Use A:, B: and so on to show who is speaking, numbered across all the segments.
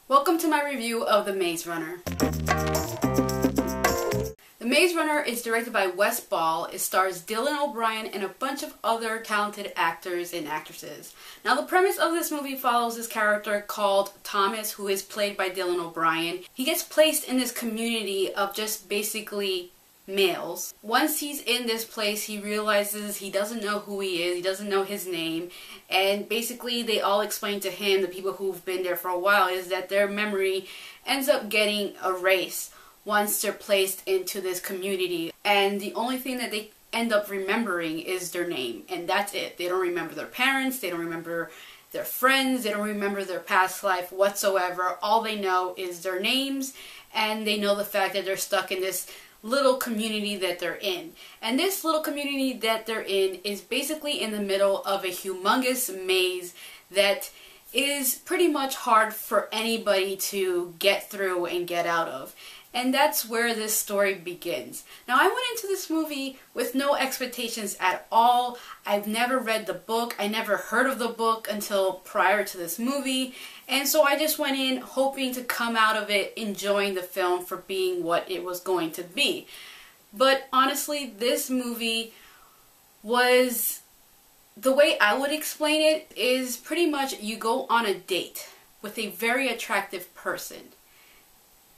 A: Welcome to my review of The Maze Runner. The Maze Runner is directed by Wes Ball. It stars Dylan O'Brien and a bunch of other talented actors and actresses. Now, the premise of this movie follows this character called Thomas, who is played by Dylan O'Brien. He gets placed in this community of just basically males. Once he's in this place, he realizes he doesn't know who he is, he doesn't know his name, and basically they all explain to him, the people who've been there for a while, is that their memory ends up getting erased once they're placed into this community, and the only thing that they end up remembering is their name, and that's it. They don't remember their parents, they don't remember their friends, they don't remember their past life whatsoever. All they know is their names, and they know the fact that they're stuck in this little community that they're in. And this little community that they're in is basically in the middle of a humongous maze that is pretty much hard for anybody to get through and get out of. And that's where this story begins. Now, I went into this movie with no expectations at all. I've never read the book. I never heard of the book until prior to this movie. And so I just went in hoping to come out of it enjoying the film for being what it was going to be. But honestly, this movie was, the way I would explain it is pretty much you go on a date with a very attractive person.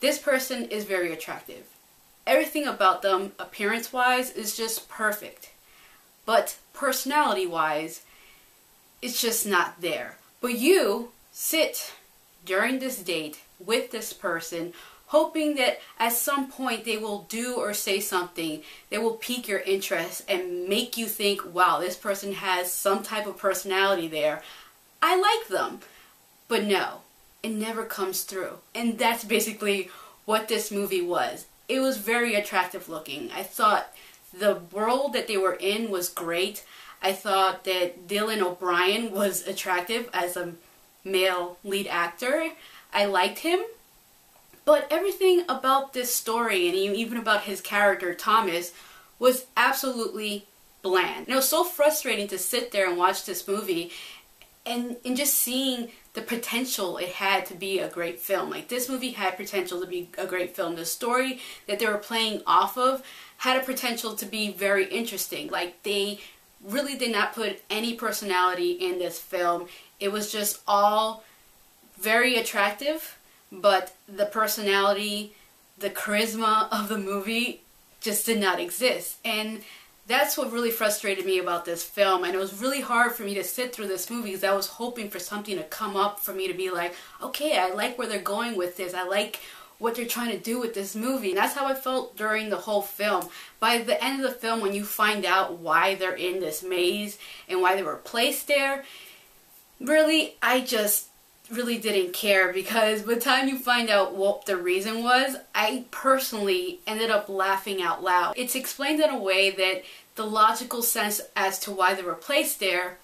A: This person is very attractive. Everything about them, appearance-wise, is just perfect. But personality-wise, it's just not there. But you sit during this date with this person, hoping that at some point they will do or say something that will pique your interest and make you think, wow, this person has some type of personality there. I like them. But no. It never comes through. And that's basically what this movie was. It was very attractive looking. I thought the world that they were in was great. I thought that Dylan O'Brien was attractive as a male lead actor. I liked him. But everything about this story, and even about his character, Thomas, was absolutely bland. And it was so frustrating to sit there and watch this movie and just seeing the potential it had to be a great film. Like, this movie had potential to be a great film. The story that they were playing off of had a potential to be very interesting. Like, they really did not put any personality in this film. It was just all very attractive, but the personality, the charisma of the movie just did not exist. And that's what really frustrated me about this film, and it was really hard for me to sit through this movie because I was hoping for something to come up for me to be like, okay, I like where they're going with this, I like what they're trying to do with this movie. And that's how I felt during the whole film. By the end of the film, when you find out why they're in this maze and why they were placed there, really, I just really didn't care, because by the time you find out what the reason was, I personally ended up laughing out loud. It's explained in a way that the logical sense as to why they were placed there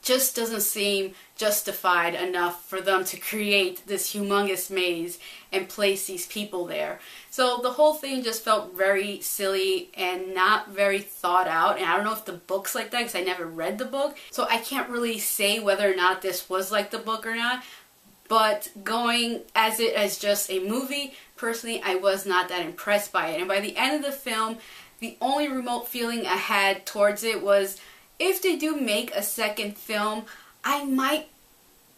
A: just doesn't seem justified enough for them to create this humongous maze and place these people there. So the whole thing just felt very silly and not very thought out. And I don't know if the book's like that because I never read the book. So I can't really say whether or not this was like the book or not. But going as it as just a movie, personally, I was not that impressed by it. And by the end of the film, the only remote feeling I had towards it was, if they do make a second film, I might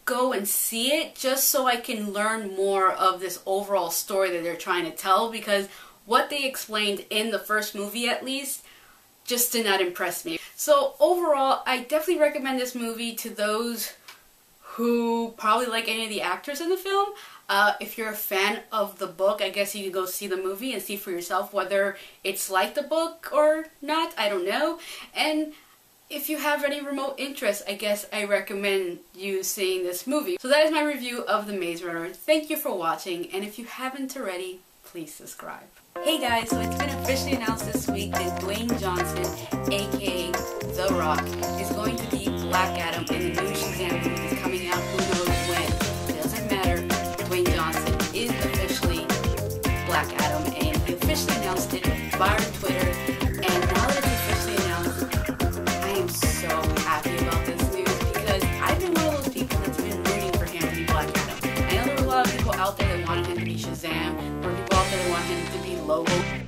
A: go and see it just so I can learn more of this overall story that they're trying to tell, because what they explained in the first movie, at least, just did not impress me. So overall, I definitely recommend this movie to those who probably like any of the actors in the film. If you're a fan of the book, I guess you can go see the movie and see for yourself whether it's like the book or not. I don't know. And if you have any remote interest, I guess I recommend you seeing this movie. So that is my review of The Maze Runner. Thank you for watching, and if you haven't already, please subscribe. Hey guys, so it's been officially announced this week that Dwayne Johnson, aka The Rock, is going to be Black Adam in the new Shazam movie coming out who knows when. It doesn't matter. Dwayne Johnson is officially Black Adam, and he officially announced it via Twitter. And now that it's officially announced, I am so happy about this news, because I've been one of those people that's been rooting for him to be Black Adam. I know there were a lot of people out there that wanted him to be Shazam. There were people out there that wanted him to be Lobo.